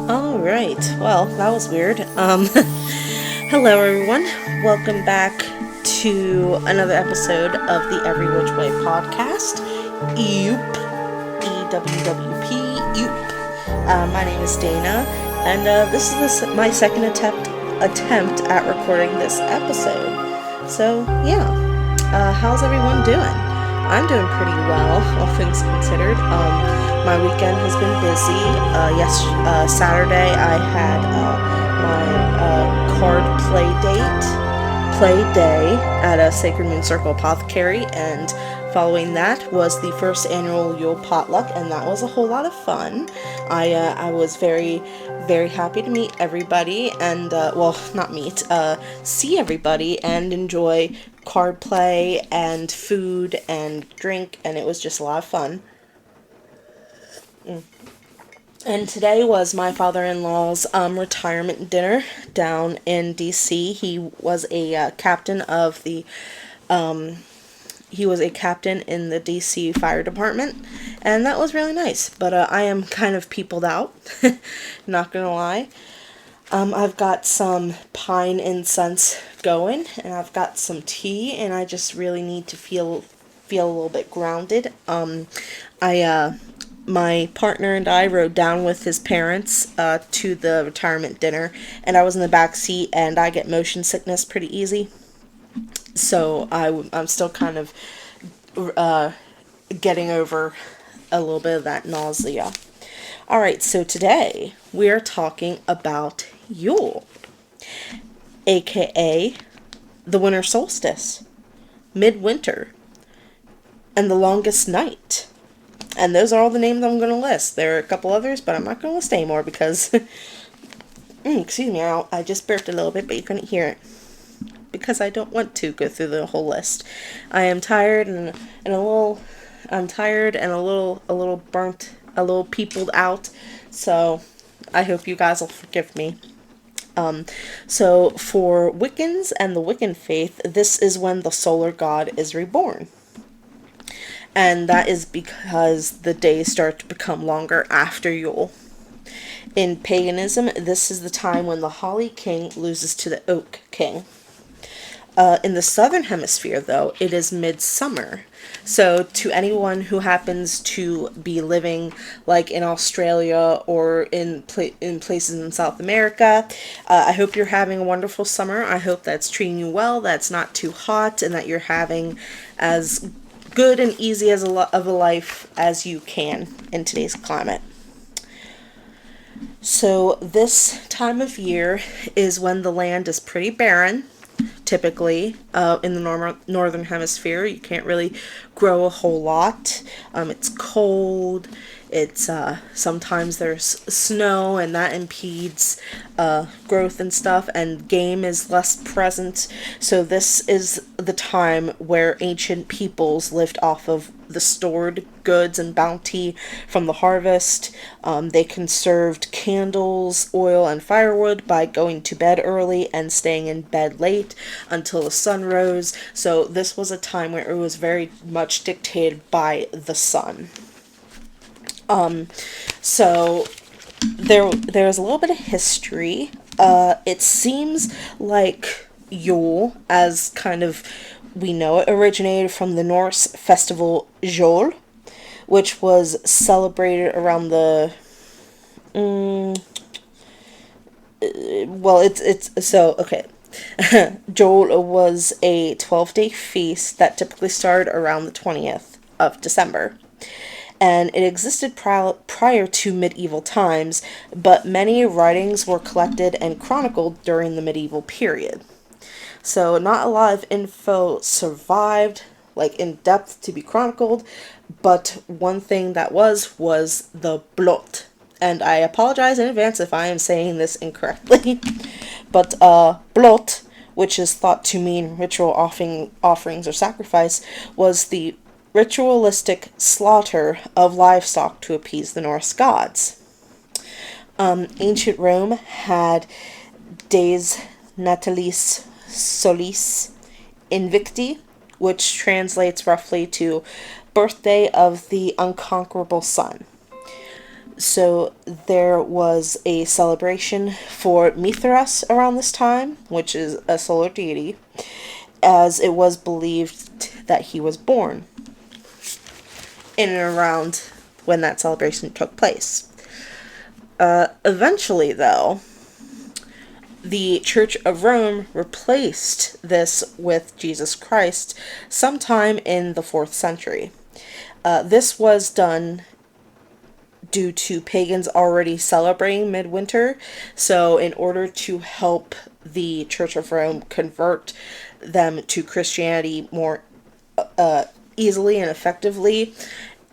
All right. Well, that was weird. Hello everyone. Welcome back to another episode of the Every Which Way podcast. Yoop. EWWP. Yoop. My name is Dana, and this is my second attempt at recording this episode. So yeah, how's everyone doing? I'm doing pretty well, all things considered. My weekend has been busy. Saturday I had my card play day at a Sacred Moon Circle Apothecary, and following that was the first annual Yule potluck, and that was a whole lot of fun. I was very happy to meet everybody, and not meet, see everybody, and enjoy card play and food and drink, and it was just a lot of fun. And today was my father-in-law's retirement dinner down in DC. He was a captain in the DC Fire Department, and that was really nice. But I am kind of peopled out, not gonna lie. I've got some pine incense going, and I've got some tea, and I just really need to feel a little bit grounded. I My partner and I rode down with his parents to the retirement dinner, and I was in the back seat, and I get motion sickness pretty easy. So I'm still kind of uh, getting over a little bit of that nausea. Alright, so today we are talking about Yule, aka the winter solstice, midwinter, and the longest night. And those are all the names I'm going to list. There are a couple others, but I'm not going to list anymore because, excuse me, I just burped a little bit, but you couldn't hear it. Because I don't want to go through the whole list. I am tired and a little burnt, a little peopled out. So I hope you guys will forgive me. So for Wiccans and the Wiccan faith, this is when the solar god is reborn. And that is because the days start to become longer after Yule. In paganism, this is the time when the Holly King loses to the Oak King. In the southern hemisphere, though, it is midsummer. So to anyone who happens to be living like in Australia or in places in South America, I hope you're having a wonderful summer. I hope that's treating you well, that's not too hot, and that you're having as good and easy of a life as you can in today's climate. So this time of year is when the land is pretty barren. Typically, in the northern hemisphere, you can't really grow a whole lot. It's cold. It's sometimes there's snow, and that impedes growth and stuff, and game is less present. So this is the time where ancient peoples lived off of the stored goods and bounty from the harvest. They conserved candles, oil, and firewood by going to bed early and staying in bed late until the sun rose. So this was a time where it was very much dictated by the sun. So there's a little bit of history. It seems like Yule, as kind of we know it, originated from the Norse festival Yule, which was celebrated around the it's so okay. Yule was a 12-day feast that typically started around the 20th of December. And it existed prior to medieval times, but many writings were collected and chronicled during the medieval period. So not a lot of info survived, like in depth to be chronicled, but one thing that was the blot. And I apologize in advance if I am saying this incorrectly. But blot, which is thought to mean ritual offerings or sacrifice, was the ritualistic slaughter of livestock to appease the Norse gods. Ancient Rome had Dies Natalis Solis Invicti, which translates roughly to birthday of the unconquerable sun. So there was a celebration for Mithras around this time, which is a solar deity, as it was believed that he was born in and around when that celebration took place. Eventually, though, the Church of Rome replaced this with Jesus Christ sometime in the 4th century. This was done due to pagans already celebrating midwinter, so in order to help the Church of Rome convert them to Christianity more easily and effectively,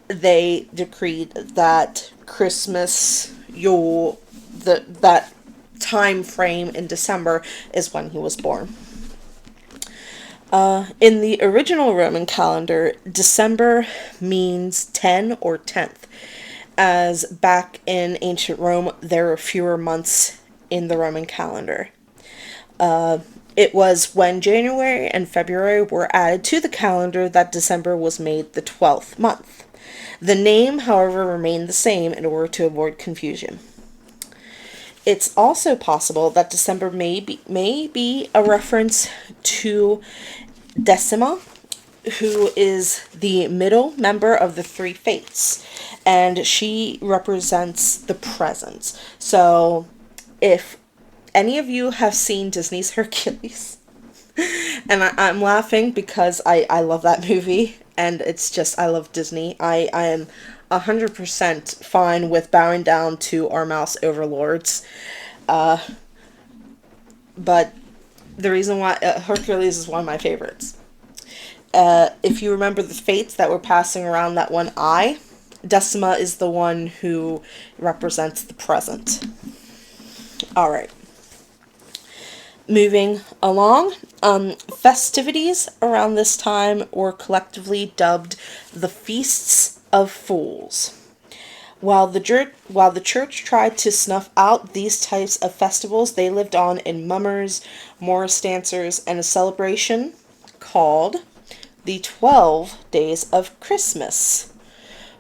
they decreed that Christmas, Yule, that time frame in December is when he was born. In the original Roman calendar, December means 10 or 10th, as back in ancient Rome there were fewer months in the Roman calendar. It was when January and February were added to the calendar that December was made the 12th month. The name, however, remained the same in order to avoid confusion. It's also possible that December may be a reference to Decima, who is the middle member of the three fates, and she represents the present. So, if any of you have seen Disney's Hercules, and I'm laughing because I love that movie, and it's just, I love Disney. I am 100% fine with bowing down to our mouse overlords. But the reason why Hercules is one of my favorites. If you remember the fates that were passing around that one eye, Decima is the one who represents the present. Alright. Moving along, festivities around this time were collectively dubbed the Feasts of Fools. While the church tried to snuff out these types of festivals, they lived on in mummers, Morris dancers, and a celebration called the 12 Days of Christmas,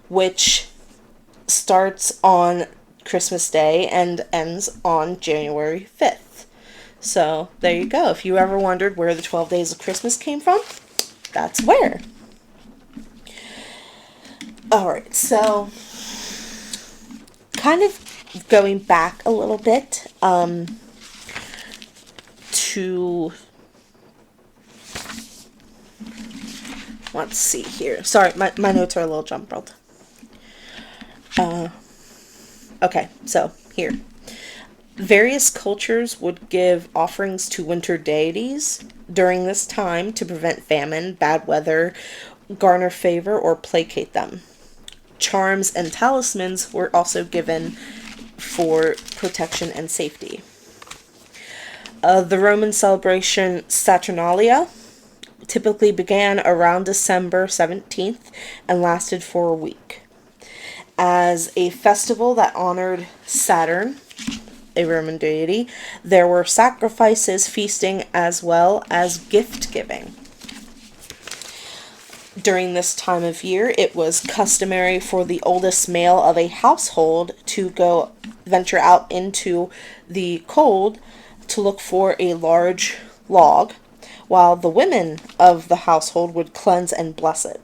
which starts on Christmas Day and ends on January 5th. So, there you go. If you ever wondered where the 12 Days of Christmas came from, that's where. Alright, so kind of going back a little bit to, let's see here. Sorry, my notes are a little jumbled. Okay, so here. Various cultures would give offerings to winter deities during this time to prevent famine, bad weather, garner favor, or placate them. Charms and talismans were also given for protection and safety. The Roman celebration Saturnalia typically began around December 17th and lasted for a week. As a festival that honored Saturn, a Roman deity, there were sacrifices, feasting, as well as gift giving. During this time of year, it was customary for the oldest male of a household to go venture out into the cold to look for a large log, while the women of the household would cleanse and bless it.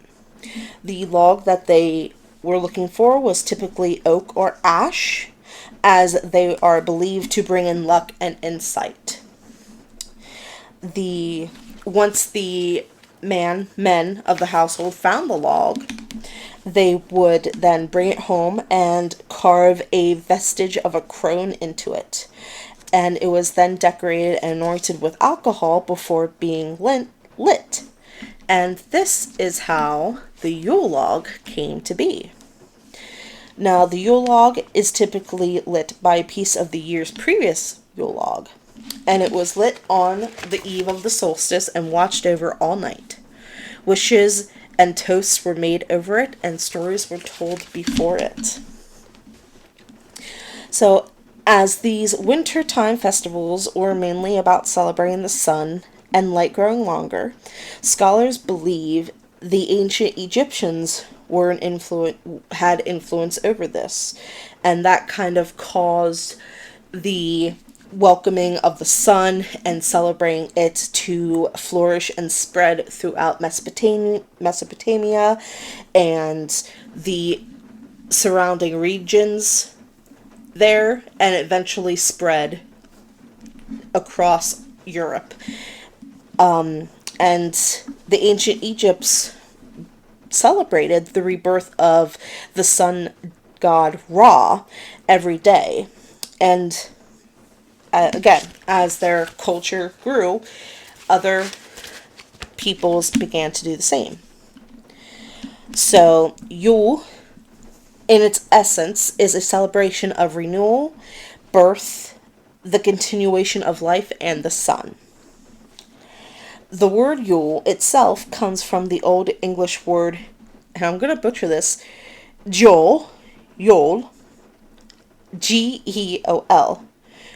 The log that they were looking for was typically oak or ash, as they are believed to bring in luck and insight. Once the men of the household found the log, they would then bring it home and carve a vestige of a crone into it. And it was then decorated and anointed with alcohol before being lit. And this is how the Yule log came to be. Now, the Yule log is typically lit by a piece of the year's previous Yule log, and it was lit on the eve of the solstice and watched over all night. Wishes and toasts were made over it, and stories were told before it. So, as these wintertime festivals were mainly about celebrating the sun and light growing longer, scholars believe the ancient Egyptians had influence over this, and that kind of caused the welcoming of the sun and celebrating it to flourish and spread throughout Mesopotamia and the surrounding regions there, and eventually spread across Europe. And the ancient Egypts celebrated the rebirth of the sun god Ra every day. And again, as their culture grew, other peoples began to do the same. So, Yule, in its essence, is a celebration of renewal, birth, the continuation of life, and the sun. The word Yule itself comes from the Old English word, and I'm going to butcher this, Yule, Geol,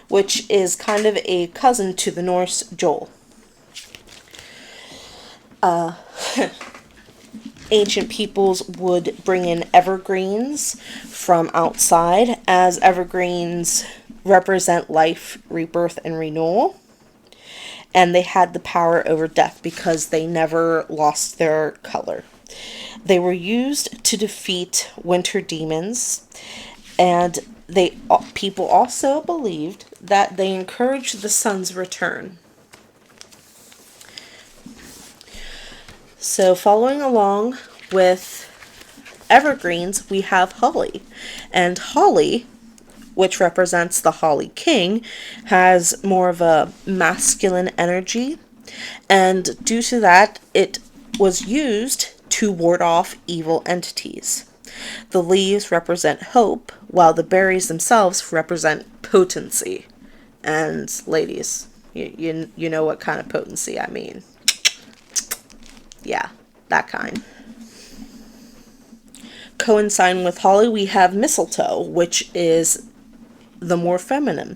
which is kind of a cousin to the Norse Joel. Ancient peoples would bring in evergreens from outside, as evergreens represent life, rebirth, and renewal. And they had the power over death because they never lost their color. They were used to defeat winter demons, and people also believed that they encouraged the sun's return. So, following along with evergreens, we have holly. And holly, which represents the Holly King, has more of a masculine energy. And due to that, it was used to ward off evil entities. The leaves represent hope, while the berries themselves represent potency. And ladies, you know what kind of potency I mean. Yeah, that kind. Coinciding with holly, we have mistletoe, which is the more feminine.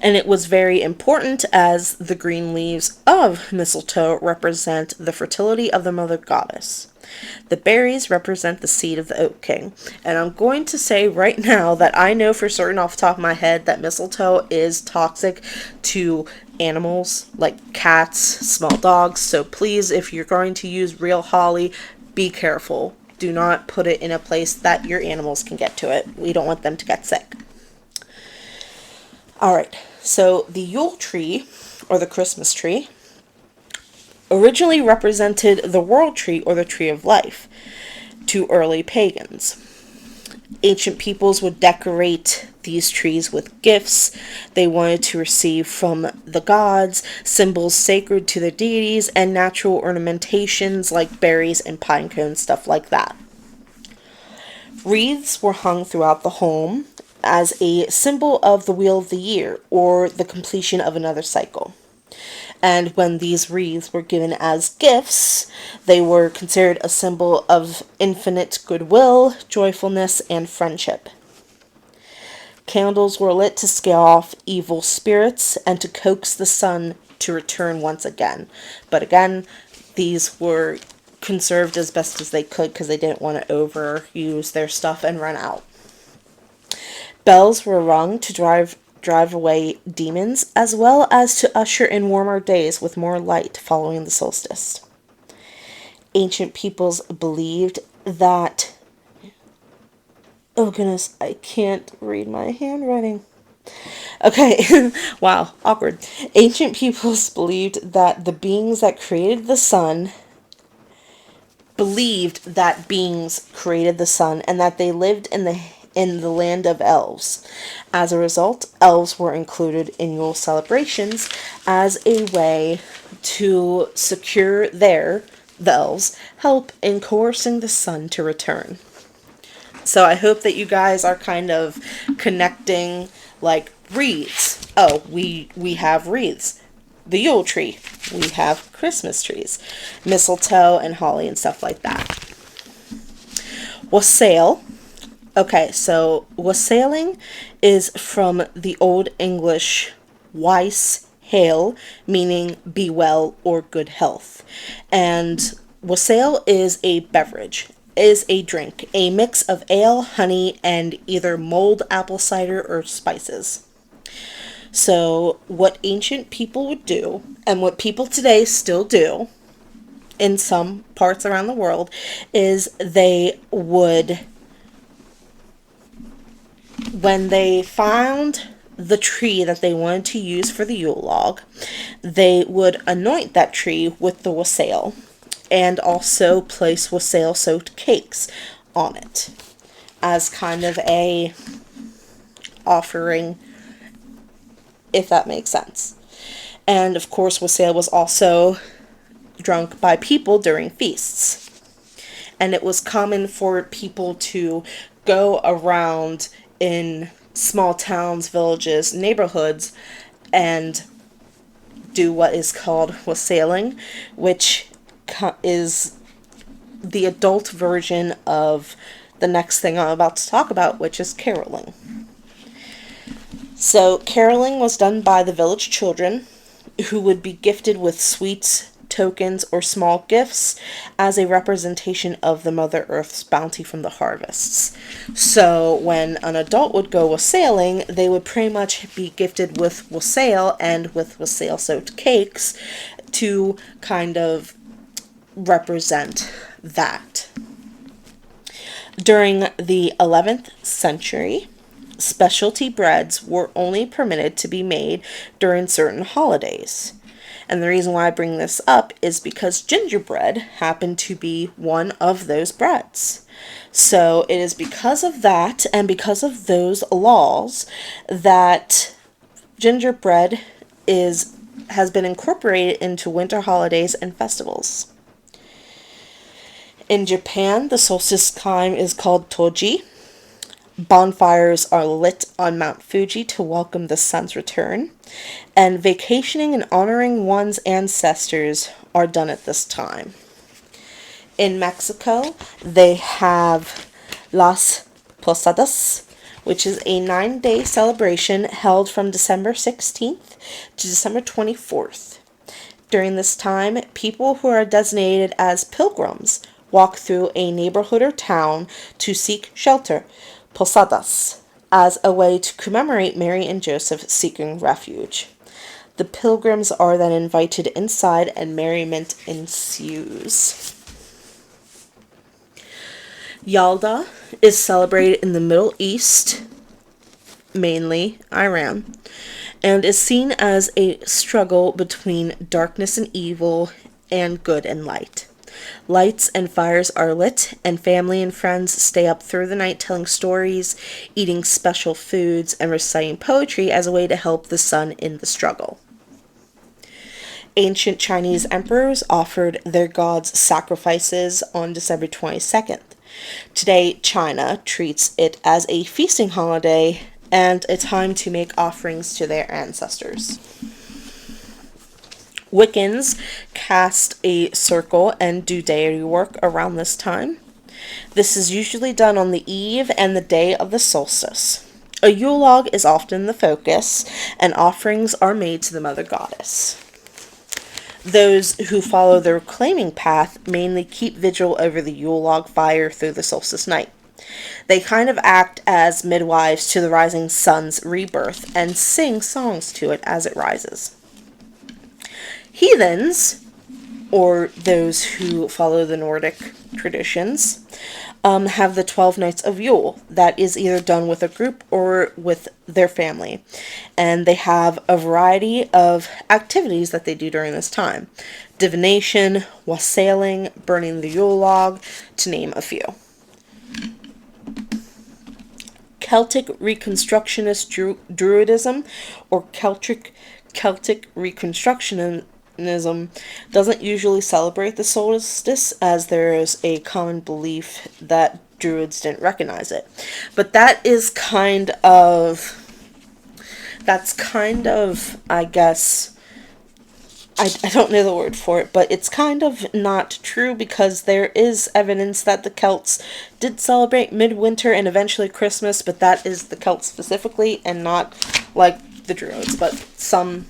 And it was very important as the green leaves of mistletoe represent the fertility of the mother goddess. The berries represent the seed of the Oak King. And I'm going to say right now that I know for certain off the top of my head that mistletoe is toxic to animals like cats, small dogs. So please, if you're going to use real holly, be careful. Do not put it in a place that your animals can get to it. We don't want them to get sick. Alright, so the Yule tree, or the Christmas tree, originally represented the world tree or the tree of life to early pagans. Ancient peoples would decorate these trees with gifts they wanted to receive from the gods, symbols sacred to their deities, and natural ornamentations like berries and pine cones, stuff like that. Wreaths were hung throughout the home as a symbol of the wheel of the year or the completion of another cycle. And when these wreaths were given as gifts, they were considered a symbol of infinite goodwill, joyfulness, and friendship. Candles were lit to scare off evil spirits and to coax the sun to return once again. But again, these were conserved as best as they could because they didn't want to overuse their stuff and run out. Bells were rung to drive away demons, as well as to usher in warmer days with more light following the solstice. Ancient peoples believed that... Oh goodness, I can't read my handwriting. Okay, wow, awkward. Ancient peoples believed that the beings that created the sun and that they lived in the land of elves. As a result, elves were included in Yule celebrations as a way to secure the elves' help in coercing the sun to return. So I hope that you guys are kind of connecting, like, wreaths. Oh, we have wreaths. The Yule tree. We have Christmas trees. Mistletoe and holly and stuff like that. Wassail. Okay, so wassailing is from the Old English wais hail, meaning be well or good health. And wassail is a beverage. is a drink, a mix of ale, honey, and either mulled apple cider or spices. So, what ancient people would do, and what people today still do in some parts around the world, is they would, when they found the tree that they wanted to use for the Yule log, they would anoint that tree with the wassail and also place wassail soaked cakes on it as kind of a offering, if that makes sense. And of course, wassail was also drunk by people during feasts. And it was common for people to go around in small towns, villages, neighborhoods, and do what is called wassailing, which is the adult version of the next thing I'm about to talk about, which is caroling. So, caroling was done by the village children, who would be gifted with sweets, tokens, or small gifts as a representation of the Mother Earth's bounty from the harvests. So when an adult would go wassailing, they would pretty much be gifted with wassail and with wassail soaked cakes to kind of represent that. During the 11th century, specialty breads were only permitted to be made during certain holidays. And the reason why I bring this up is because gingerbread happened to be one of those breads. So it is because of that and because of those laws that gingerbread has been incorporated into winter holidays and festivals. In Japan, the solstice time is called Toji. Bonfires are lit on Mount Fuji to welcome the sun's return, and vacationing and honoring one's ancestors are done at this time. In Mexico, they have Las Posadas, which is a 9-day celebration held from December 16th to December 24th. During this time, people who are designated as pilgrims walk through a neighborhood or town to seek shelter, posadas, as a way to commemorate Mary and Joseph seeking refuge. The pilgrims are then invited inside and merriment ensues. Yalda is celebrated in the Middle East, mainly Iran, and is seen as a struggle between darkness and evil and good and light. Lights and fires are lit, and family and friends stay up through the night telling stories, eating special foods, and reciting poetry as a way to help the sun in the struggle. Ancient Chinese emperors offered their gods sacrifices on December 22nd. Today, China treats it as a feasting holiday and a time to make offerings to their ancestors. Wiccans cast a circle and do deity work around this time. This is usually done on the eve and the day of the solstice. A Yule log is often the focus, and offerings are made to the mother goddess. Those who follow the reclaiming path mainly keep vigil over the Yule log fire through the solstice night. They kind of act as midwives to the rising sun's rebirth and sing songs to it as it rises. Heathens, or those who follow the Nordic traditions, have the 12 nights of Yule. That is either done with a group or with their family. And they have a variety of activities that they do during this time. Divination, wassailing, burning the Yule log, to name a few. Celtic Reconstructionist Druidism, or Celtic Reconstructionism, doesn't usually celebrate the solstice, as there is a common belief that Druids didn't recognize it. But that's kind of, I guess, I don't know the word for it, but it's kind of not true, because there is evidence that the Celts did celebrate midwinter and eventually Christmas, but that is the Celts specifically and not like the Druids, but some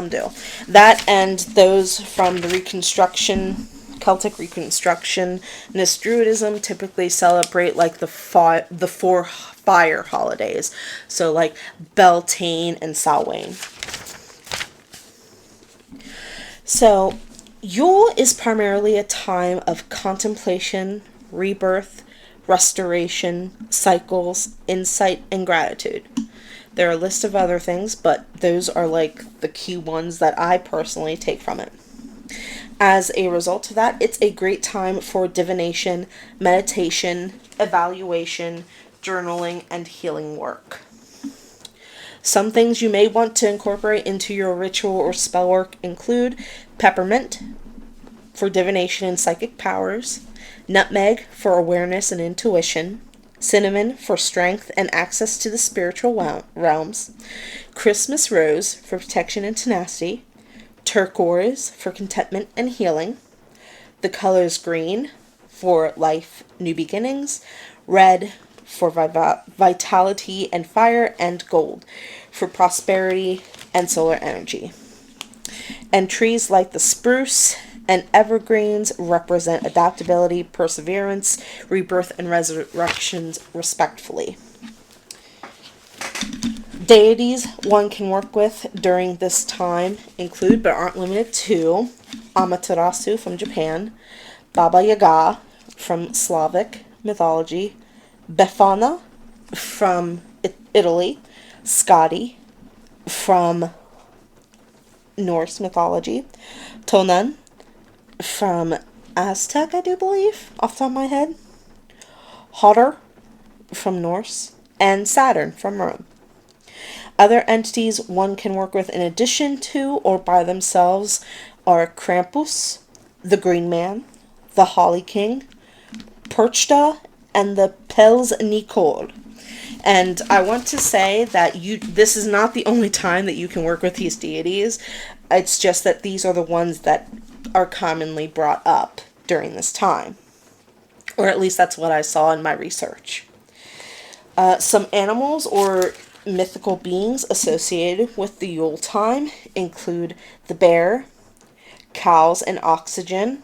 do. That and those from the Reconstruction Celtic Reconstructionist Druidism typically celebrate like the four fire holidays, so like Beltane and Samhain. So Yule is primarily a time of contemplation, rebirth, restoration, cycles, insight, and gratitude. There are a list of other things, but those are like the key ones that I personally take from it. As a result of that, it's a great time for divination, meditation, evaluation, journaling, and healing work. Some things you may want to incorporate into your ritual or spell work include peppermint for divination and psychic powers, nutmeg for awareness and intuition, cinnamon for strength and access to the spiritual realms, Christmas rose for protection and tenacity, turquoise for contentment and healing, the colors green for life, new beginnings, red for vitality and fire, and gold for prosperity and solar energy. And trees like the spruce and evergreens represent adaptability, perseverance, rebirth, and resurrections, respectively. Deities one can work with during this time include, but aren't limited to, Amaterasu from Japan, Baba Yaga from Slavic mythology, Befana from Italy, Skadi from Norse mythology, Tonan from Aztec, I do believe, off the top of my head, Hodder from Norse, and Saturn from Rome. Other entities one can work with in addition to or by themselves are Krampus, the Green Man, the Holly King, Perchta, and the Pels Nicol. And I want to say that this is not the only time that you can work with these deities. It's just that these are the ones that are commonly brought up during this time. Or at least that's what I saw in my research. Some animals or mythical beings associated with the Yule time include the bear, cows and oxygen.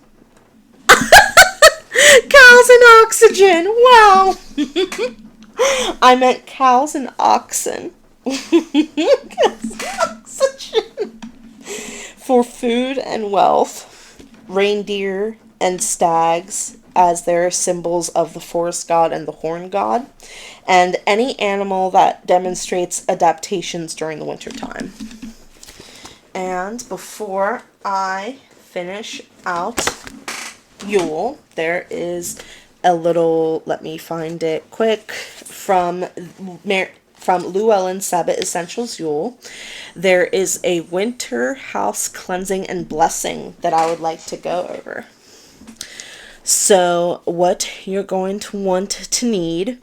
Cows and oxygen! Wow! I meant cows and oxen. Oxygen. For food and wealth, reindeer and stags as their symbols of the forest god and the horn god, and any animal that demonstrates adaptations during the winter time. And before I finish out Yule, there is a little, let me find it quick, from Llewellyn Sabbat Essentials Yule. There is a winter house cleansing and blessing that I would like to go over. So what you're going to want to need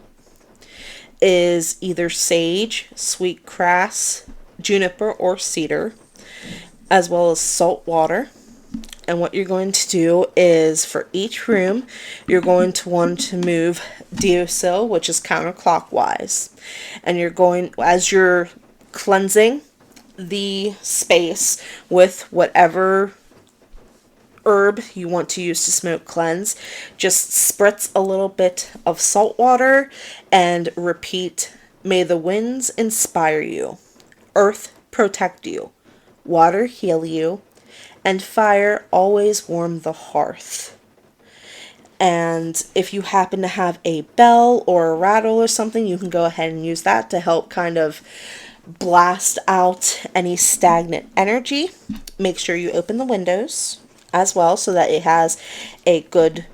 is either sage, sweet grass, juniper, or cedar, as well as salt water. And what you're going to do is, for each room, you're going to want to move Diosil, which is counterclockwise. And you're going, as you're cleansing the space with whatever herb you want to use to smoke cleanse, just spritz a little bit of salt water and repeat, "May the winds inspire you, earth protect you, water heal you, and fire always warm the hearth." And if you happen to have a bell or a rattle or something, you can go ahead and use that to help kind of blast out any stagnant energy. Make sure you open the windows as well so that it has a good,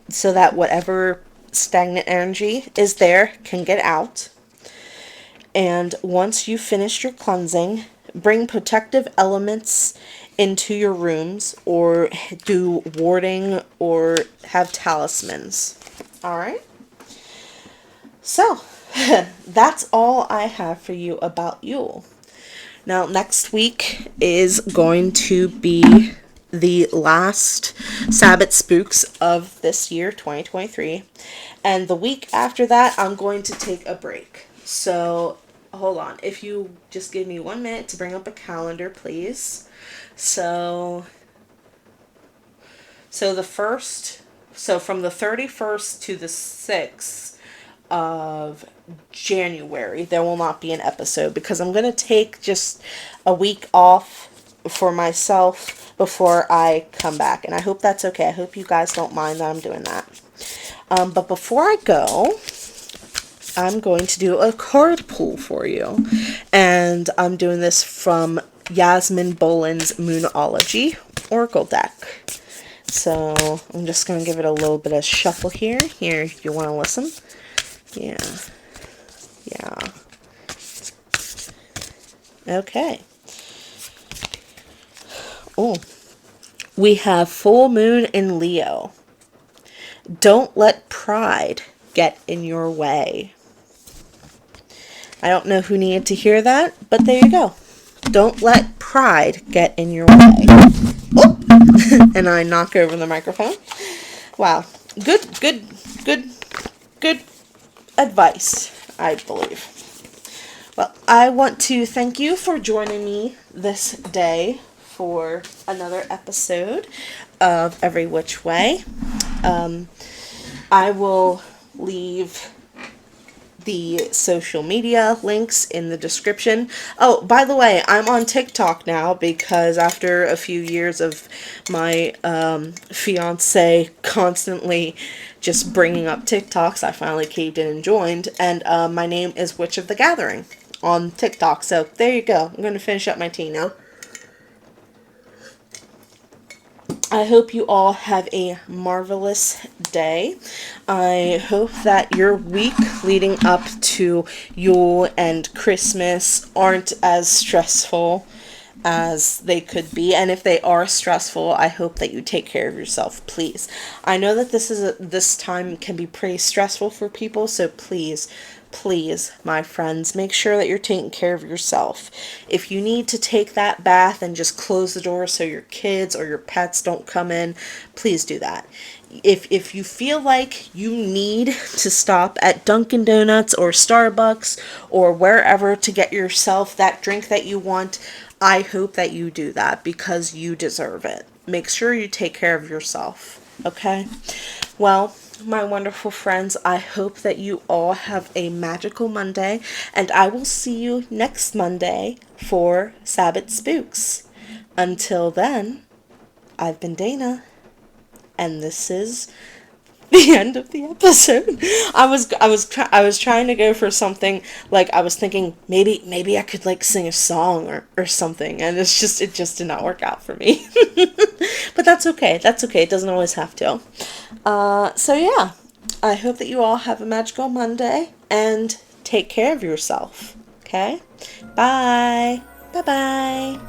so that whatever stagnant energy is there can get out. And once you've finished your cleansing, bring protective elements into your rooms, or do warding, or have talismans. Alright? So, that's all I have for you about Yule. Now, next week is going to be the last Sabbath Spooks of this year, 2023. And the week after that, I'm going to take a break. So, hold on. If you just give me 1 minute to bring up a calendar, please. So So from the 31st to the 6th of January, there will not be an episode because I'm going to take just a week off for myself before I come back. And I hope that's okay. I hope you guys don't mind that I'm doing that. But before I go, I'm going to do a card pull for you. And I'm doing this from Yasmin Boland's Moonology Oracle deck. So I'm just going to give it a little bit of shuffle here. Here, if you want to listen. Yeah. Yeah. Okay. Oh. We have full moon in Leo. Don't let pride get in your way. I don't know who needed to hear that, but there you go. Don't let pride get in your way. Oh! And I knock over the microphone. Wow. Good advice, I believe. Well, I want to thank you for joining me this day for another episode of Every Which Way. I will leave the social media links in the description. Oh, by the way, I'm on TikTok now because after a few years of my fiance constantly just bringing up TikToks, I finally caved in and joined. And my name is Witch of the Gathering on TikTok. So there you go. I'm going to finish up my tea now. I hope you all have a marvelous day. I hope that your week leading up to Yule and Christmas aren't as stressful as they could be. And if they are stressful, I hope that you take care of yourself, please. I know that this time can be pretty stressful for people, so please, my friends, make sure that you're taking care of yourself. If you need to take that bath and just close the door so your kids or your pets don't come in, please do that. If you feel like you need to stop at Dunkin' Donuts or Starbucks or wherever to get yourself that drink that you want, I hope that you do that because you deserve it. Make sure you take care of yourself, okay? Well, my wonderful friends, I hope that you all have a magical Monday, and I will see you next Monday for Sabbat Spooks. Until then, I've been Dana, and this is the end of the episode. I was trying to go for something like I was thinking maybe I could like sing a song or something, and it just did not work out for me. But that's okay. That's okay. It doesn't always have to. So yeah, I hope that you all have a magical Monday and take care of yourself. Okay? Bye. Bye-bye.